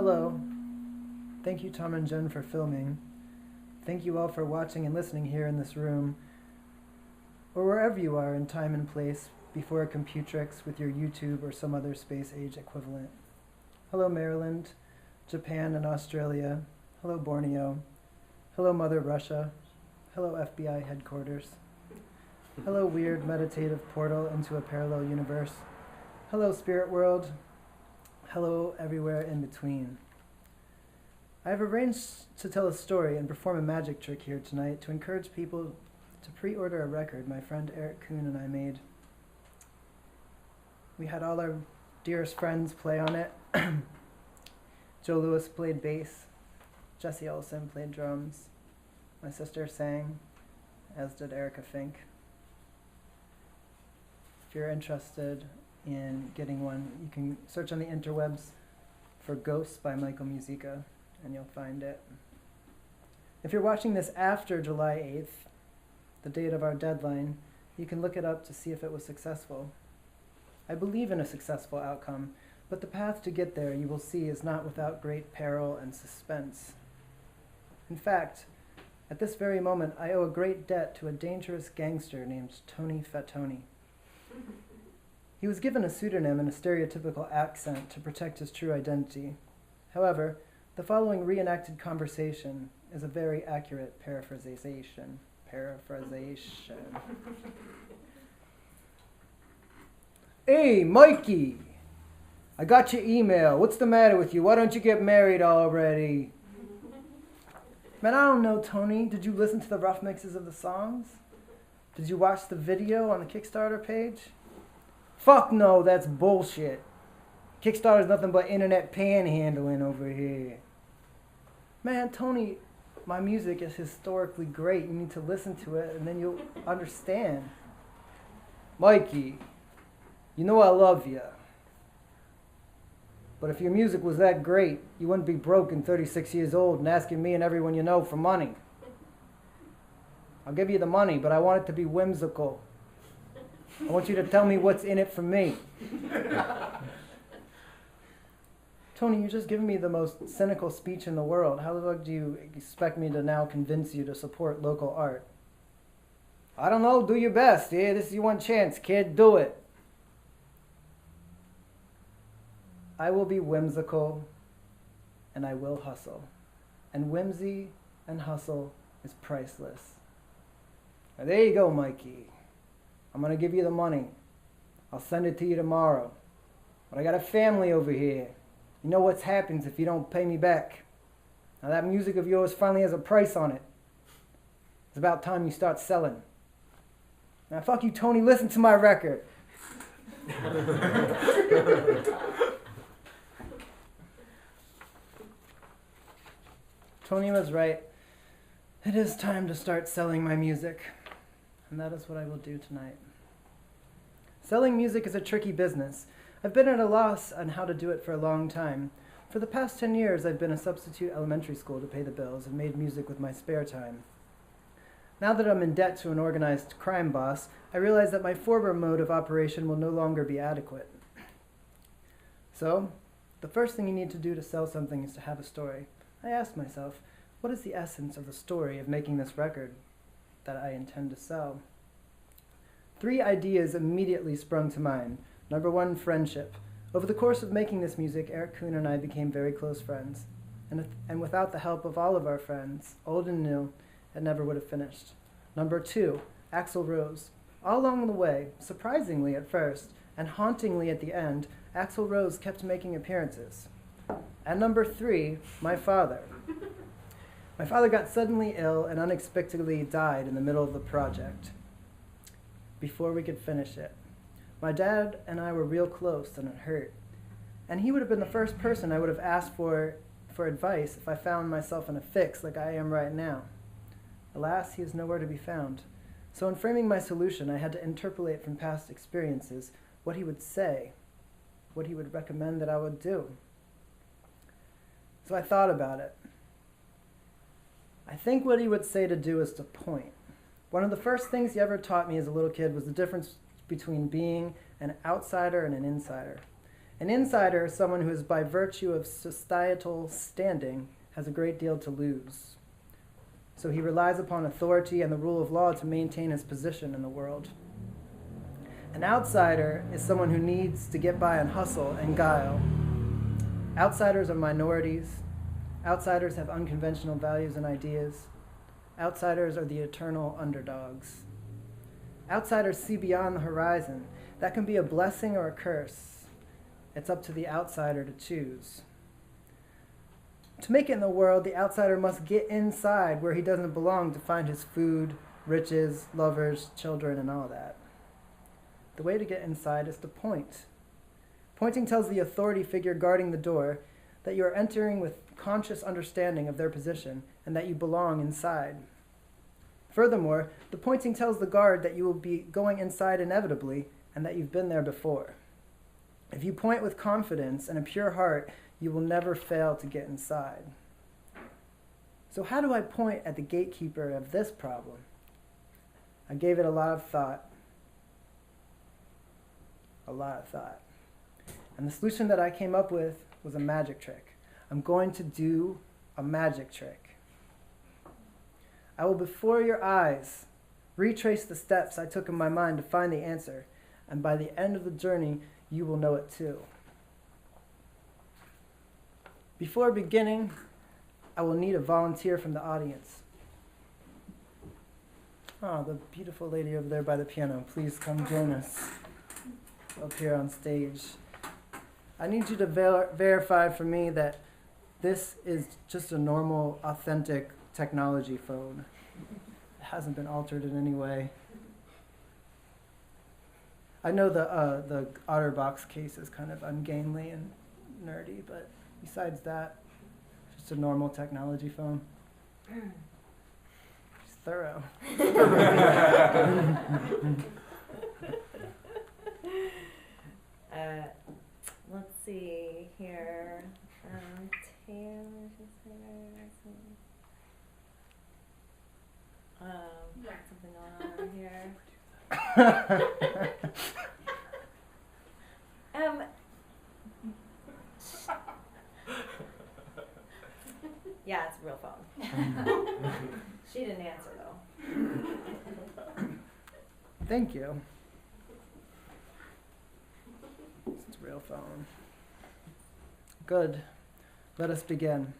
Hello. Thank you, Tom and Jen, for filming. Thank you all for watching and listening here in this room, or wherever you are in time and place before a computrix with your YouTube or some other space-age equivalent. Hello, Maryland, Japan, and Australia. Hello, Borneo. Hello, Mother Russia. Hello, FBI headquarters. Hello, weird meditative portal into a parallel universe. Hello, spirit world. Hello, everywhere in between. I have arranged to tell a story and perform a magic trick here tonight to encourage people to pre-order a record my friend Eric Kuhn and I made. We had all our dearest friends play on it. Joe Lewis played bass. Jesse Ellison played drums. My sister sang, as did Erica Fink. If you're interested in getting one, you can search on the interwebs for Ghosts by Michael Musica, and you'll find it. If you're watching this after July 8th, the date of our deadline, you can look it up to see if it was successful. I believe in a successful outcome, but the path to get there, you will see, is not without great peril and suspense. In fact, at this very moment, I owe a great debt to a dangerous gangster named Tony Fatoni. He was given a pseudonym and a stereotypical accent to protect his true identity. However, the following reenacted conversation is a very accurate paraphrasation. Hey, Mikey! I got your email. What's the matter with you? Why don't you get married already? Man, I don't know, Tony. Did you listen to the rough mixes of the songs? Did you watch the video on the Kickstarter page? Fuck no, that's bullshit. Kickstarter's nothing but internet panhandling over here. Man, Tony, my music is historically great. You need to listen to it and then you'll understand. Mikey, you know I love you. But if your music was that great, you wouldn't be broke and 36 years old and asking me and everyone you know for money. I'll give you the money, but I want it to be whimsical. I want you to tell me what's in it for me. Tony, you're just giving me the most cynical speech in the world. How the fuck do you expect me to now convince you to support local art? I don't know, do your best. Yeah, this is your one chance, kid. Do it. I will be whimsical, and I will hustle. And whimsy and hustle is priceless. Now, there you go, Mikey. I'm going to give you the money. I'll send it to you tomorrow. But I got a family over here. You know what happens if you don't pay me back. Now that music of yours finally has a price on it. It's about time you start selling. Now fuck you, Tony, listen to my record. Tony was right. It is time to start selling my music. And that is what I will do tonight. Selling music is a tricky business. I've been at a loss on how to do it for a long time. For the past 10 years, I've been a substitute elementary school to pay the bills and made music with my spare time. Now that I'm in debt to an organized crime boss, I realize that my former mode of operation will no longer be adequate. So, the first thing you need to do to sell something is to have a story. I asked myself, what is the essence of the story of making this record that I intend to sell? 3 ideas immediately sprung to mind. Number 1, friendship. Over the course of making this music, Eric Kuhn and I became very close friends. And without the help of all of our friends, old and new, it never would have finished. Number 2, Axl Rose. All along the way, surprisingly at first, and hauntingly at the end, Axl Rose kept making appearances. And number 3, my father. My father got suddenly ill and unexpectedly died in the middle of the project, before we could finish it. My dad and I were real close, and it hurt. And he would have been the first person I would have asked for advice if I found myself in a fix like I am right now. Alas, he is nowhere to be found. So in framing my solution, I had to interpolate from past experiences what he would say, what he would recommend that I would do. So I thought about it. I think what he would say to do is to point. One of the first things he ever taught me as a little kid was the difference between being an outsider and an insider. An insider is someone who is, by virtue of societal standing, has a great deal to lose. So he relies upon authority and the rule of law to maintain his position in the world. An outsider is someone who needs to get by on hustle and guile. Outsiders are minorities. Outsiders have unconventional values and ideas. Outsiders are the eternal underdogs. Outsiders see beyond the horizon. That can be a blessing or a curse. It's up to the outsider to choose. To make it in the world, the outsider must get inside where he doesn't belong to find his food, riches, lovers, children, and all that. The way to get inside is to point. Pointing tells the authority figure guarding the door that you are entering with conscious understanding of their position and that you belong inside. Furthermore, the pointing tells the guard that you will be going inside inevitably and that you've been there before. If you point with confidence and a pure heart, you will never fail to get inside. So how do I point at the gatekeeper of this problem? I gave it a lot of thought. And the solution that I came up with was a magic trick. I'm going to do a magic trick. I will, before your eyes, retrace the steps I took in my mind to find the answer, and by the end of the journey, you will know it too. Before beginning, I will need a volunteer from the audience. Oh, the beautiful lady over there by the piano, please come join us up here on stage. I need you to verify for me that this is just a normal, authentic technology phone. It hasn't been altered in any way. I know the OtterBox case is kind of ungainly and nerdy, but besides that, just a normal technology phone. It's thorough. Let's see here. Taylor, something going on here. Yeah, it's a real phone. She didn't answer though. Thank you. It's a real phone. Good. Let us begin.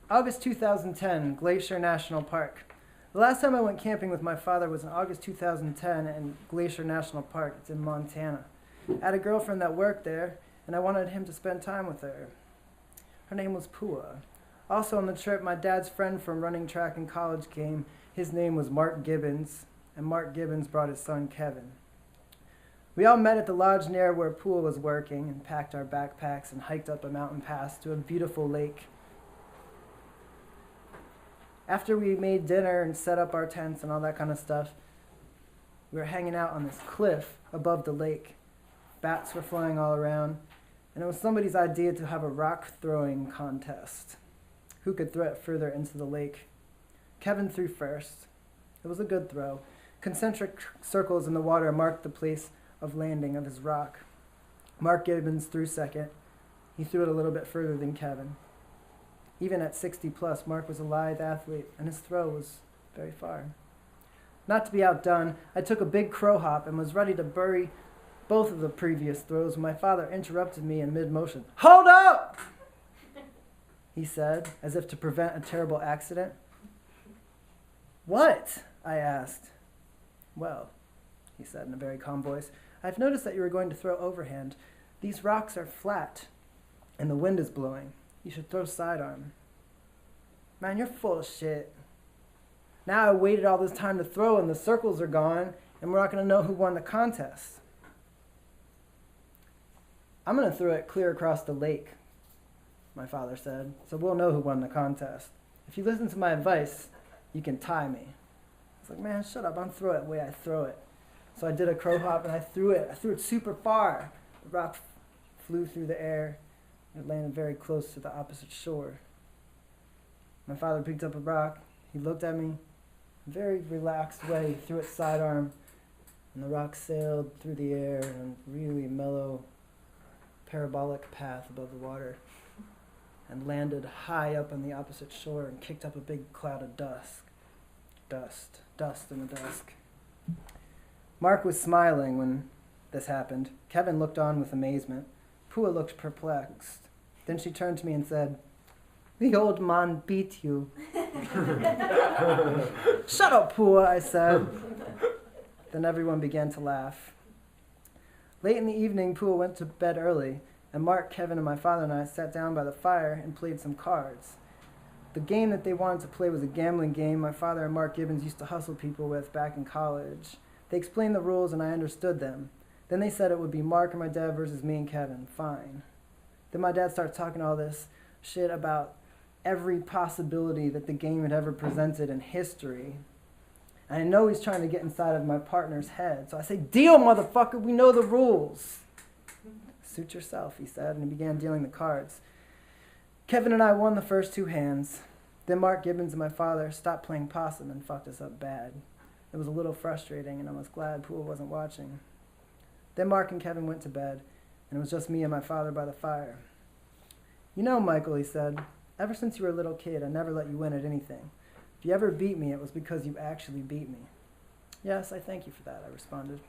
August 2010, Glacier National Park. The last time I went camping with my father was in August 2010 in Glacier National Park. It's in Montana. I had a girlfriend that worked there, and I wanted him to spend time with her. Her name was Pua. Also on the trip, my dad's friend from running track in college came. His name was Mark Gibbons, and Mark Gibbons brought his son Kevin. We all met at the lodge near where Pua was working and packed our backpacks and hiked up a mountain pass to a beautiful lake. After we made dinner and set up our tents and all that kind of stuff, we were hanging out on this cliff above the lake. Bats were flying all around, and it was somebody's idea to have a rock throwing contest. Who could throw it further into the lake? Kevin threw first. It was a good throw. Concentric circles in the water marked the place of landing of his rock. Mark Gibbons threw second. He threw it a little bit further than Kevin. Even at 60 plus, Mark was a lithe athlete, and his throw was very far. Not to be outdone, I took a big crow hop and was ready to bury both of the previous throws when my father interrupted me in mid-motion. "Hold up!" he said, as if to prevent a terrible accident. "What?" I asked. "Well," he said in a very calm voice, "I've noticed that you were going to throw overhand. These rocks are flat, and the wind is blowing. You should throw sidearm." "Man, you're full of shit. Now I waited all this time to throw and the circles are gone and we're not going to know who won the contest." "I'm going to throw it clear across the lake," my father said, "so we'll know who won the contest. If you listen to my advice, you can tie me." I was like, "Man, shut up. I'm throwing it the way I throw it." So I did a crow hop and I threw it. I threw it super far. The rock flew through the air. It landed very close to the opposite shore. My father picked up a rock. He looked at me in a very relaxed way. He threw it sidearm, and the rock sailed through the air in a really mellow, parabolic path above the water and landed high up on the opposite shore and kicked up a big cloud of dust in the dusk. Mark was smiling when this happened. Kevin looked on with amazement. Pua looked perplexed. Then she turned to me and said, "The old man beat you." "Shut up, Pua," I said. Then everyone began to laugh. Late in the evening, Pua went to bed early, and Mark, Kevin, and my father and I sat down by the fire and played some cards. The game that they wanted to play was a gambling game my father and Mark Gibbons used to hustle people with back in college. They explained the rules and I understood them. Then they said it would be Mark and my dad versus me and Kevin. Fine. Then my dad started talking all this shit about every possibility that the game had ever presented in history. And I know he's trying to get inside of my partner's head. So I say, "Deal, motherfucker, we know the rules." "Suit yourself," he said, and he began dealing the cards. Kevin and I won the first two hands. Then Mark Gibbons and my father stopped playing possum and fucked us up bad. It was a little frustrating, and I was glad Pua wasn't watching. Then Mark and Kevin went to bed, and it was just me and my father by the fire. "You know, Michael," he said, "ever since you were a little kid, I never let you win at anything. If you ever beat me, it was because you actually beat me." "Yes, I thank you for that," I responded.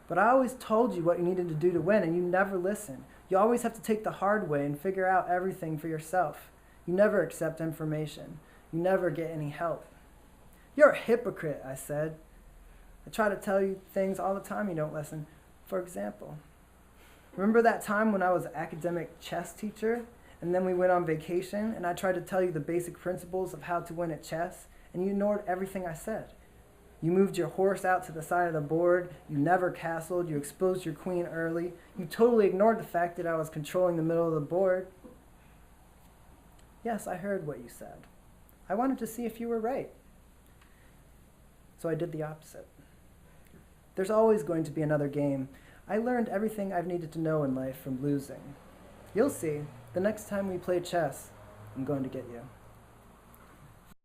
"But I always told you what you needed to do to win, and you never listened. You always have to take the hard way and figure out everything for yourself. You never accept information. You never get any help." "You're a hypocrite," I said. "I try to tell you things all the time, you don't listen. For example, remember that time when I was an academic chess teacher, and then we went on vacation, and I tried to tell you the basic principles of how to win at chess, and you ignored everything I said? You moved your horse out to the side of the board, you never castled, you exposed your queen early, you totally ignored the fact that I was controlling the middle of the board." "Yes, I heard what you said. I wanted to see if you were right." So I did the opposite. There's always going to be another game. I learned everything I've needed to know in life from losing. You'll see, the next time we play chess, I'm going to get you.